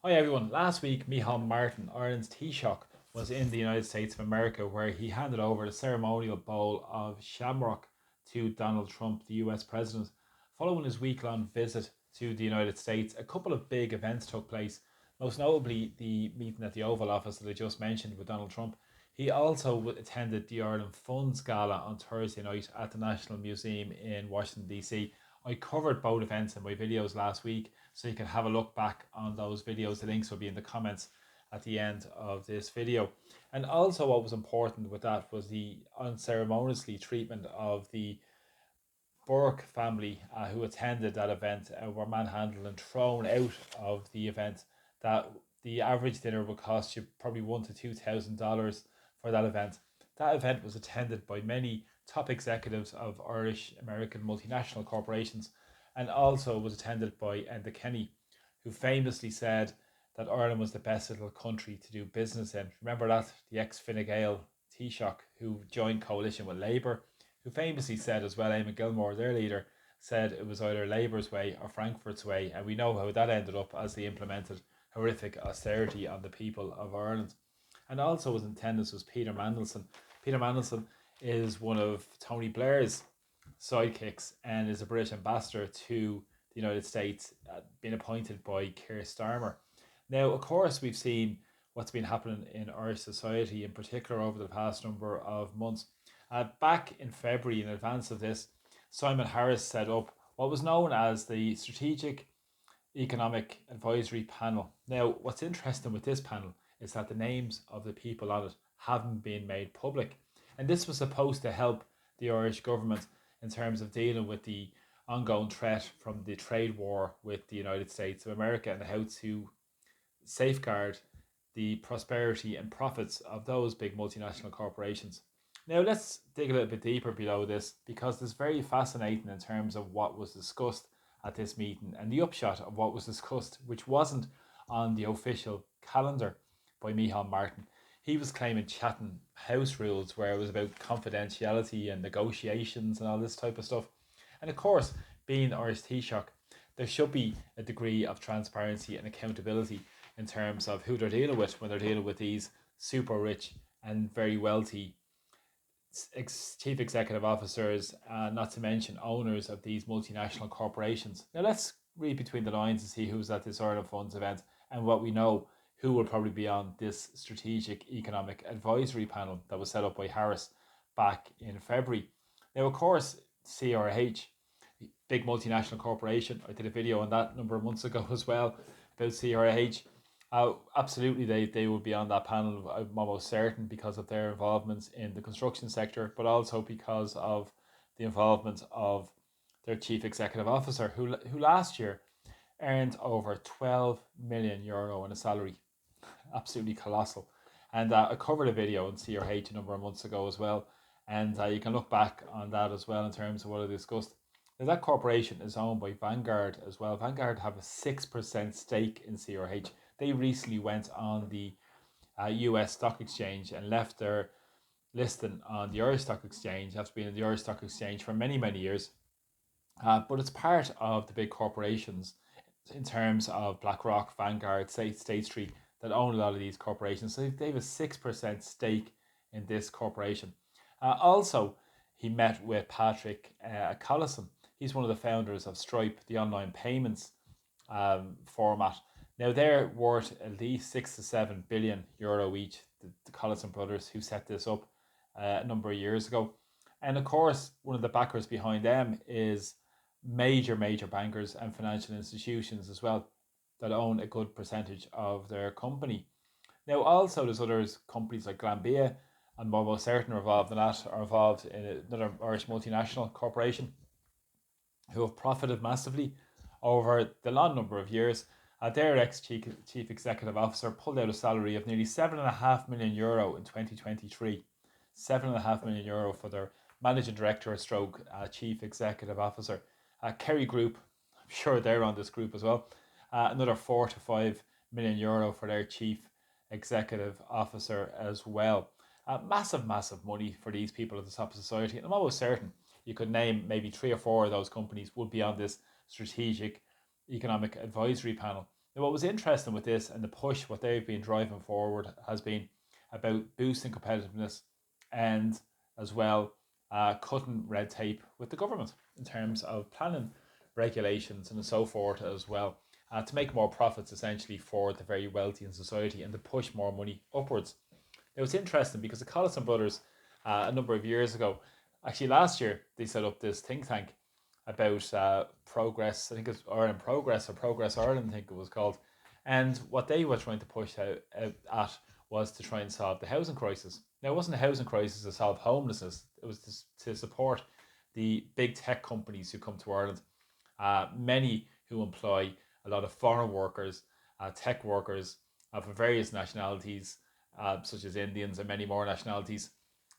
Hi everyone. Last week, Micheál Martin, Ireland's Taoiseach, was in the United States of America where he handed over the ceremonial bowl of shamrock to Donald Trump, the US President. Following his week long visit to the United States, a couple of big events took place, most notably the meeting at the Oval Office that I just mentioned with Donald Trump. He also attended the Ireland Funds Gala on Thursday night at the National Museum in Washington, D.C. I covered both events in my videos last week, so you can have a look back on those videos. The links will be in the comments at the end of this video. And also, what was important with that was the unceremoniously treatment of the Burke family who attended that event and were manhandled and thrown out of the event. That the average dinner would cost you probably $1,000 to $2,000 for that event. That event was attended by many top executives of Irish American multinational corporations and also was attended by Enda Kenny, who famously said that Ireland was the best little country to do business in. Remember that? The ex Fine Gael Taoiseach who joined coalition with Labour, who famously said as well, Eamon Gilmore, their leader, said it was either Labour's way or Frankfurt's way, and we know how that ended up as they implemented horrific austerity on the people of Ireland. And also was in attendance was Peter Mandelson. Peter Mandelson is one of Tony Blair's sidekicks and is a British ambassador to the United States, being appointed by Keir Starmer. Now, of course, we've seen what's been happening in Irish society, in particular over the past number of months. Back in February, in advance of this, Simon Harris set up what was known as the Strategic Economic Advisory Panel. Now, what's interesting with this panel is that the names of the people on it haven't been made public. And this was supposed to help the Irish government in terms of dealing with the ongoing threat from the trade war with the United States of America and how to safeguard the prosperity and profits of those big multinational corporations. Now, let's dig a little bit deeper below this because it's very fascinating in terms of what was discussed at this meeting and the upshot of what was discussed, which wasn't on the official calendar by Micheál Martin. He was claiming Chatham House rules where it was about confidentiality and negotiations and all this type of stuff. And of course, being Irish Taoiseach, there should be a degree of transparency and accountability in terms of who they're dealing with when they're dealing with these super rich and very wealthy chief executive officers, not to mention owners of these multinational corporations. Now, let's read between the lines and see who's at this Ireland Funds event and what we know who will probably be on this strategic economic advisory panel that was set up by Harris back in February. Now, of course, CRH, big multinational corporation. I did a video on that a number of months ago as well about CRH. Absolutely, they will be on that panel. I'm almost certain because of their involvements in the construction sector, but also because of the involvement of their chief executive officer, who last year earned over 12 million euro in a salary. Absolutely colossal. And I covered a video on CRH a number of months ago as well, and you can look back on that as well in terms of what I discussed. Now, that corporation is owned by Vanguard as well. Vanguard have a 6% stake in CRH. They recently went on the US stock exchange and left their listing on the Irish Stock Exchange after being in the Irish Stock Exchange for many, many years. But it's part of the big corporations in terms of BlackRock, Vanguard, State Street that own a lot of these corporations. So they have a 6% stake in this corporation. Also, he met with Patrick Collison. He's one of the founders of Stripe, the online payments format. Now they're worth at least 6 to 7 billion euro each. The Collison brothers who set this up a number of years ago, and of course one of the backers behind them is major bankers and financial institutions as well that own a good percentage of their company. Now also there's others companies like Glanbia and more certain are involved in that are involved in another Irish multinational corporation who have profited massively over the long number of years. Their ex-chief executive officer pulled out a salary of nearly €7.5 million in 2023. €7.5 million for their managing director stroke chief executive officer. Kerry Group, I'm sure they're on this group as well. Another €4 to €5 million for their chief executive officer as well. Massive money for these people at the top of society. And I'm almost certain you could name maybe three or four of those companies would be on this strategic economic advisory panel. Now, what was interesting with this and the push, what they've been driving forward, has been about boosting competitiveness and as well cutting red tape with the government in terms of planning regulations and so forth as well, to make more profits essentially for the very wealthy in society and to push more money upwards. It was interesting because the Collison brothers, a number of years ago, actually last year, they set up this think tank about progress. I think it's Ireland Progress or Progress Ireland, I think it was called. And what they were trying to push out at was to try and solve the housing crisis. Now, it wasn't a housing crisis to solve homelessness, it was to support the big tech companies who come to Ireland, many who employ a lot of foreign workers, tech workers of various nationalities, such as Indians and many more nationalities.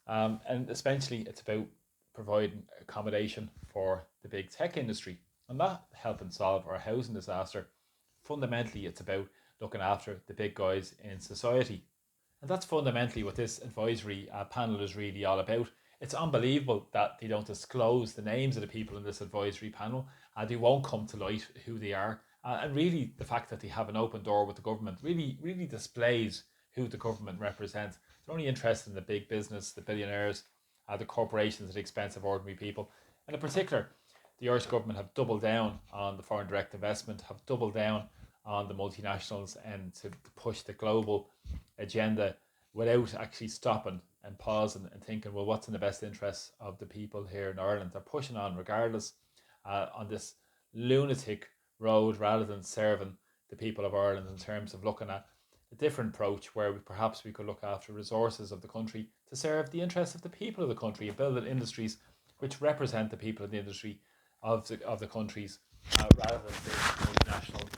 And essentially, it's about providing accommodation for the big tech industry and not helping solve our housing disaster. Fundamentally, it's about looking after the big guys in society. And that's fundamentally what this advisory panel is really all about. It's unbelievable that they don't disclose the names of the people in this advisory panel. They won't come to light who they are. And really, the fact that they have an open door with the government really displays who the government represents. They're only interested in the big business, the billionaires, the corporations at the expense of ordinary people. And in particular, the Irish government have doubled down on the foreign direct investment, have doubled down on the multinationals and to push the global agenda without actually stopping and pausing and thinking, well, what's in the best interests of the people here in Ireland? They're pushing on regardless on this lunatic road rather than serving the people of Ireland in terms of looking at a different approach where perhaps we could look after resources of the country to serve the interests of the people of the country and build industries which represent the people of the industry of the countries rather than the multinational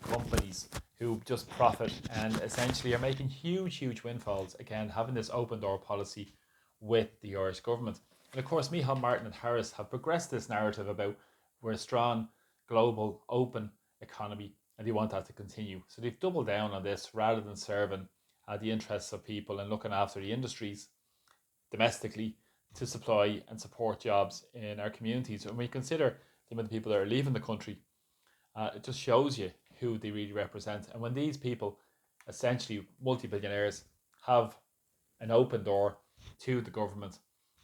companies who just profit and essentially are making huge windfalls. Again, having this open door policy with the Irish government. And of course, Micheál Martin and Harris have progressed this narrative about we're a strong, global, open economy and they want that to continue. So they've doubled down on this rather than serving the interests of people and looking after the industries domestically to supply and support jobs in our communities. When we consider the amount of people that are leaving the country, it just shows you who they really represent. And when these people, essentially multi-billionaires, have an open door to the government,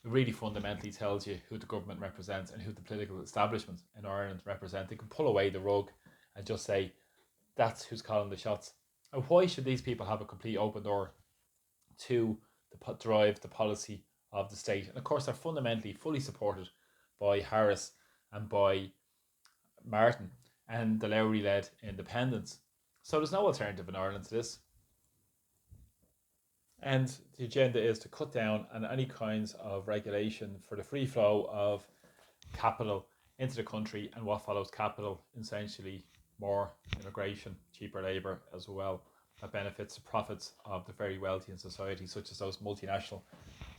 it really fundamentally tells you who the government represents and who the political establishment in Ireland represent. They can pull away the rug and just say, that's who's calling the shots. And why should these people have a complete open door to drive the policy of the state? And of course, they're fundamentally fully supported by Harris and by Martin and the Lowry-led independents. So there's no alternative in Ireland to this. And the agenda is to cut down on any kinds of regulation for the free flow of capital into the country and what follows capital, essentially more immigration, cheaper labour as well, that benefits the profits of the very wealthy in society, such as those multinational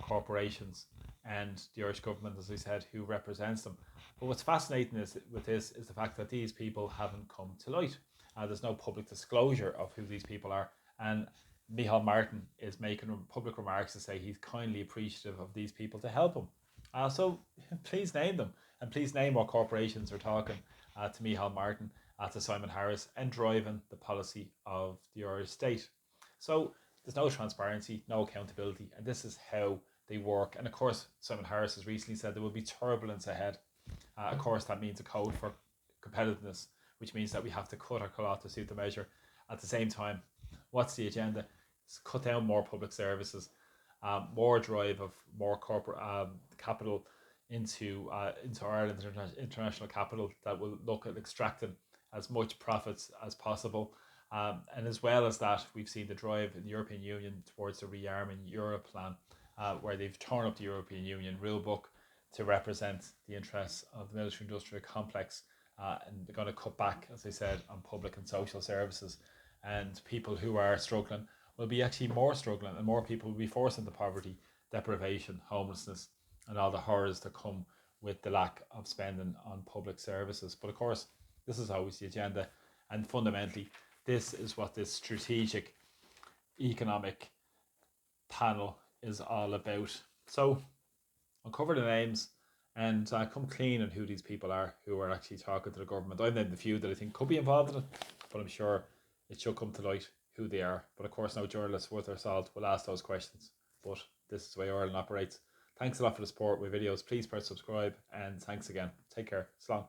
corporations and the Irish government, as I said, who represents them. But what's fascinating with this is the fact that these people haven't come to light. There's no public disclosure of who these people are. And Micheál Martin is making public remarks to say he's kindly appreciative of these people to help him. So please name them and please name what corporations are talking to Micheál Martin, to Simon Harris and driving the policy of the Irish state. So there's no transparency, no accountability, and this is how they work. And of course, Simon Harris has recently said there will be turbulence ahead. Of course, that means a code for competitiveness, which means that we have to cut our cloth to suit the measure. At the same time, what's the agenda? It's cut down more public services, more drive of more corporate capital into Ireland, international capital that will look at extracting as much profits as possible. And as well as that, we've seen the drive in the European Union towards the Rearming Europe plan, where they've torn up the European Union rule book to represent the interests of the military-industrial complex, and they're going to cut back, as I said, on public and social services. And people who are struggling will be actually more struggling, and more people will be forced into poverty, deprivation, homelessness, and all the horrors that come with the lack of spending on public services. But of course, this is always the agenda, and fundamentally, this is what this strategic economic panel is all about. So I'll cover the names and come clean on who these people are who are actually talking to the government. I've named a few that I think could be involved in it, but I'm sure it should come to light who they are. But of course, no journalist worth their salt will ask those questions. But this is the way Ireland operates. Thanks a lot for the support with videos. Please press subscribe, and thanks again. Take care. Slán.